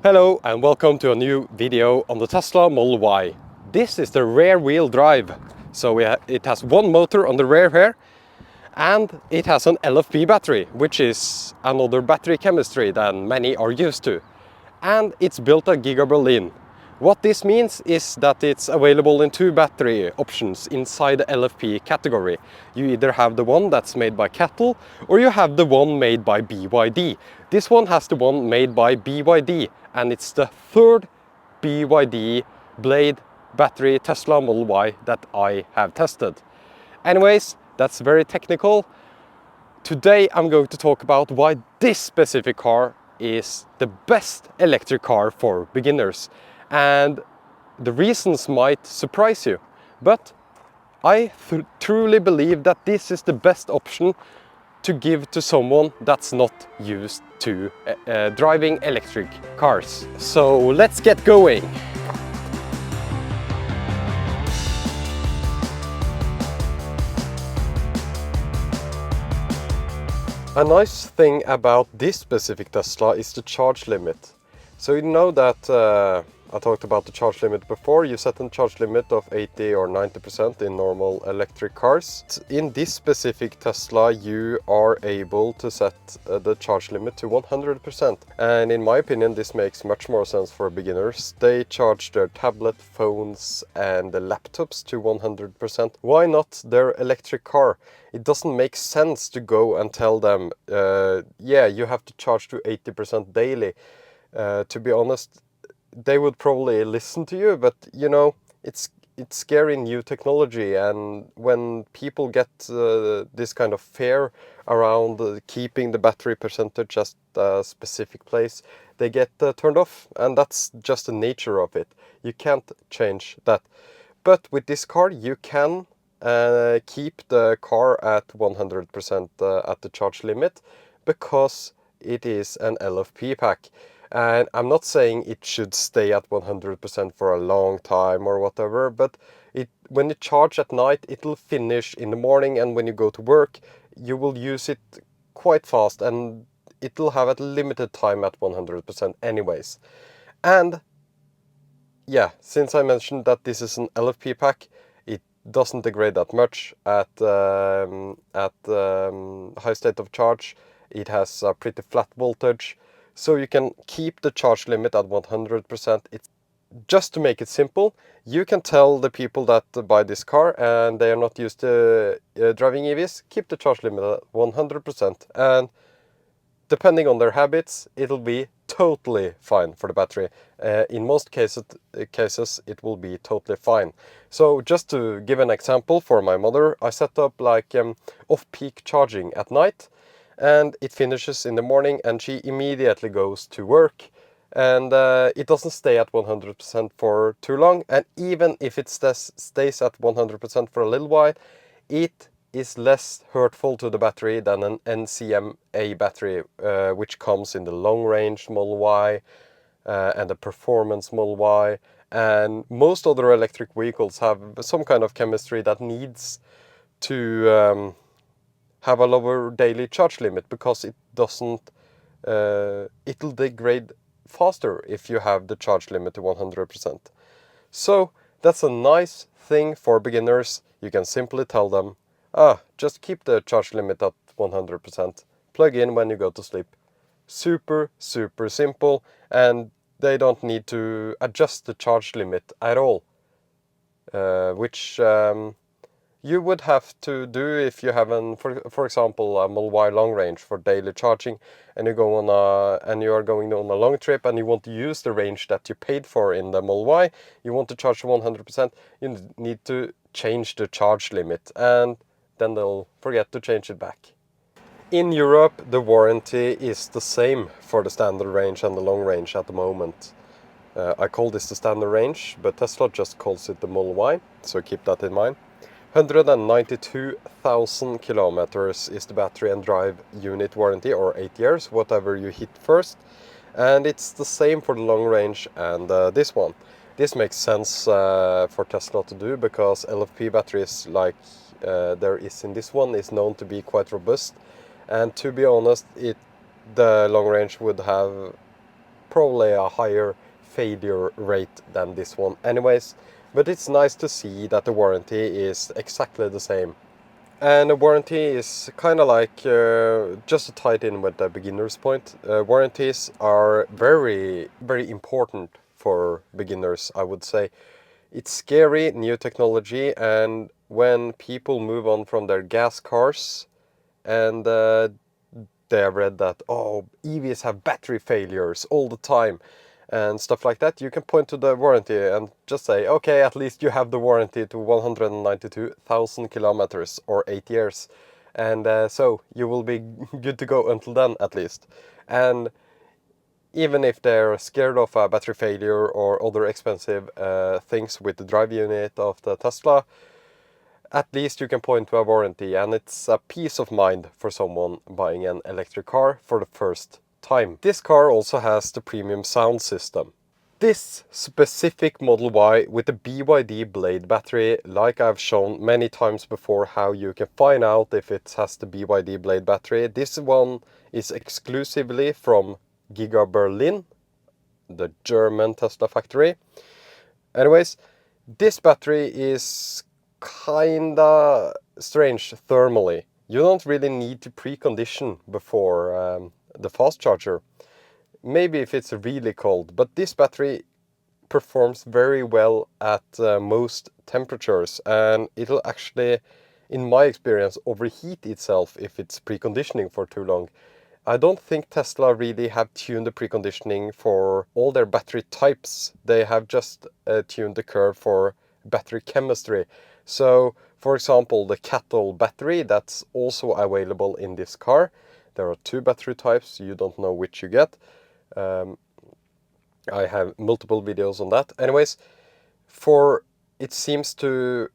Hello and welcome to a new video on the Tesla Model Y. This is the rear wheel drive. So it has one motor on the rear here and it has an LFP battery, which is another battery chemistry than many are used to. And it's built at Giga Berlin. What this means is that it's available in two battery options inside the LFP category. You either have the one that's made by CATL or you have the one made by BYD. This one has the one made by BYD and it's the third BYD blade battery Tesla Model Y that I have tested. Anyways, that's very technical. Today I'm going to talk about why this specific car is the best electric car for beginners. And the reasons might surprise you, but I truly believe that this is the best option to give to someone that's not used to driving electric cars. So let's get going. A nice thing about this specific Tesla is the charge limit. So you know that I talked about the charge limit before. You set a charge limit of 80 or 90% in normal electric cars. In this specific Tesla you are able to set the charge limit to 100%. And in my opinion this makes much more sense for beginners. They charge their tablet, phones and the laptops to 100%. Why not their electric car? It doesn't make sense to go and tell them, yeah, you have to charge to 80% daily. To be honest, they would probably listen to you, but you know, it's scary new technology, and when people get this kind of fear around keeping the battery percentage at a specific place, they get turned off, and that's just the nature of it. You can't change that. But with this car you can keep the car at 100% at the charge limit, because it is an LFP pack. And I'm not saying it should stay at 100% for a long time or whatever, but when you charge at night, it'll finish in the morning, and when you go to work, you will use it quite fast, and it'll have a limited time at 100% anyways. And yeah, since I mentioned that this is an LFP pack, it doesn't degrade that much at high state of charge. It has a pretty flat voltage. So you can keep the charge limit at 100%. It's just to make it simple, you can tell the people that buy this car and they are not used to driving EVs, keep the charge limit at 100%. And depending on their habits, it'll be totally fine for the battery. In most cases, it will be totally fine. So just to give an example for my mother, I set up like off-peak charging at night. And it finishes in the morning and she immediately goes to work, and it doesn't stay at 100% for too long. And even if it stays at 100% for a little while, it is less hurtful to the battery than an NCMA battery, which comes in the long range Model Y and the performance Model Y. And most other electric vehicles have some kind of chemistry that needs to have a lower daily charge limit, because it doesn't it'll degrade faster if you have the charge limit to 100%. So that's a nice thing for beginners. You can simply tell them, just keep the charge limit at 100%, plug in when you go to sleep. Super simple, and they don't need to adjust the charge limit at all, which you would have to do if you have for example, a Model Y long range for daily charging, and you are going on a long trip and you want to use the range that you paid for in the Model Y. You want to charge 100%. You need to change the charge limit, and then they'll forget to change it back. In Europe, the warranty is the same for the standard range and the long range at the moment. I call this the standard range, but Tesla just calls it the Model Y, so keep that in mind. 192,000 kilometers is the battery and drive unit warranty, or 8 years, whatever you hit first. And it's the same for the long range and this one. This makes sense for Tesla to do, because LFP batteries like there is in this one is known to be quite robust. And to be honest, the long range would have probably a higher failure rate than this one anyways, but it's nice to see that the warranty is exactly the same. And a warranty is kind of like, just to tie it in with the beginner's point, warranties are very, very important for beginners, I would say. It's scary, new technology, and when people move on from their gas cars and they have read that, oh, EVs have battery failures all the time and stuff like that, you can point to the warranty and just say, okay, at least you have the warranty to 192,000 kilometers or 8 years. And so you will be good to go until then, at least. And even if they're scared of a battery failure or other expensive things with the drive unit of the Tesla, at least you can point to a warranty, and it's a peace of mind for someone buying an electric car for the first time. This car also has the premium sound system. This specific Model Y with the BYD Blade battery, like I've shown many times before how you can find out if it has the BYD Blade battery, this one is exclusively from Giga Berlin, the German Tesla factory. Anyways, this battery is kinda strange thermally. You don't really need to precondition before the fast charger. Maybe if it's really cold, but this battery performs very well at most temperatures, and it'll actually, in my experience, overheat itself if it's preconditioning for too long. I don't think Tesla really have tuned the preconditioning for all their battery types. They have just tuned the curve for battery chemistry. So, for example, the Cattle battery, that's also available in this car. There are 2 battery types, you don't know which you get. I have multiple videos on that. Anyways, it seems to,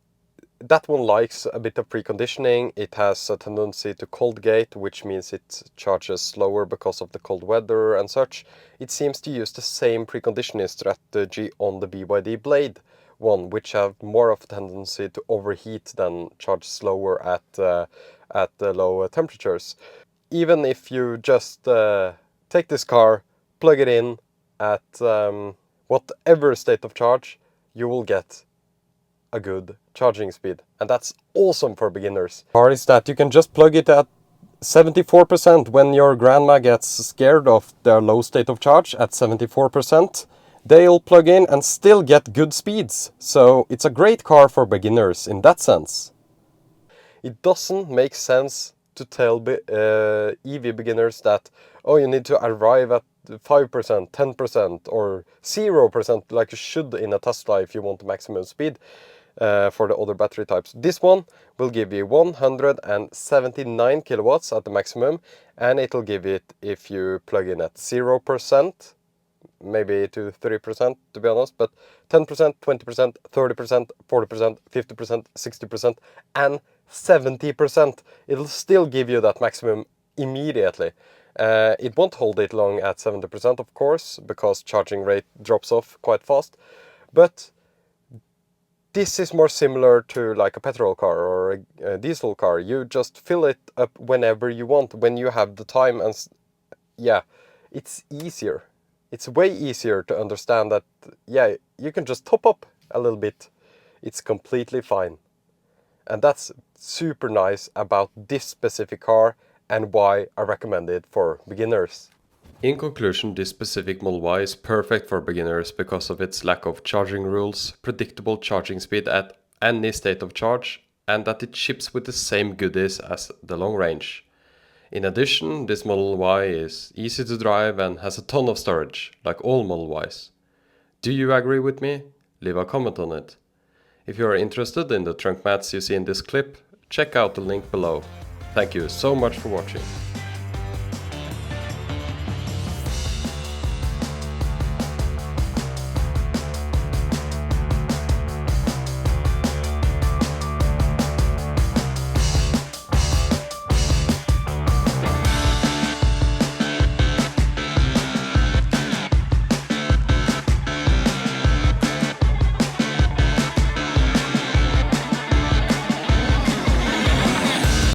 that one likes a bit of preconditioning. It has a tendency to cold gate, which means it charges slower because of the cold weather and such. It seems to use the same preconditioning strategy on the BYD Blade one, which have more of a tendency to overheat than charge slower at the lower temperatures. Even if you just take this car, plug it in at whatever state of charge, you will get a good charging speed, and that's awesome for beginners. Part is that you can just plug it at 74% when your grandma gets scared of their low state of charge at 74%. They'll plug in and still get good speeds, so it's a great car for beginners in that sense. It doesn't make sense to tell EV beginners that, oh, you need to arrive at 5%, 10% or 0% like you should in a Tesla if you want the maximum speed for the other battery types. This one will give you 179 kilowatts at the maximum, and it'll give it if you plug in at 0%, maybe to 30% to be honest, but 10%, 20%, 30%, 40%, 50%, 60%, and 70%. It'll still give you that maximum immediately. It won't hold it long at 70%, of course, because charging rate drops off quite fast, but this is more similar to like a petrol car or a diesel car. You just fill it up whenever you want, when you have the time, and yeah, it's easier. It's way easier to understand that, yeah, you can just top up a little bit. It's completely fine. And that's super nice about this specific car and why I recommend it for beginners. In conclusion, this specific Model Y is perfect for beginners because of its lack of charging rules, predictable charging speed at any state of charge, and that it ships with the same goodies as the long range. In addition, this Model Y is easy to drive and has a ton of storage, like all Model Ys. Do you agree with me? Leave a comment on it. If you are interested in the trunk mats you see in this clip, check out the link below. Thank you so much for watching.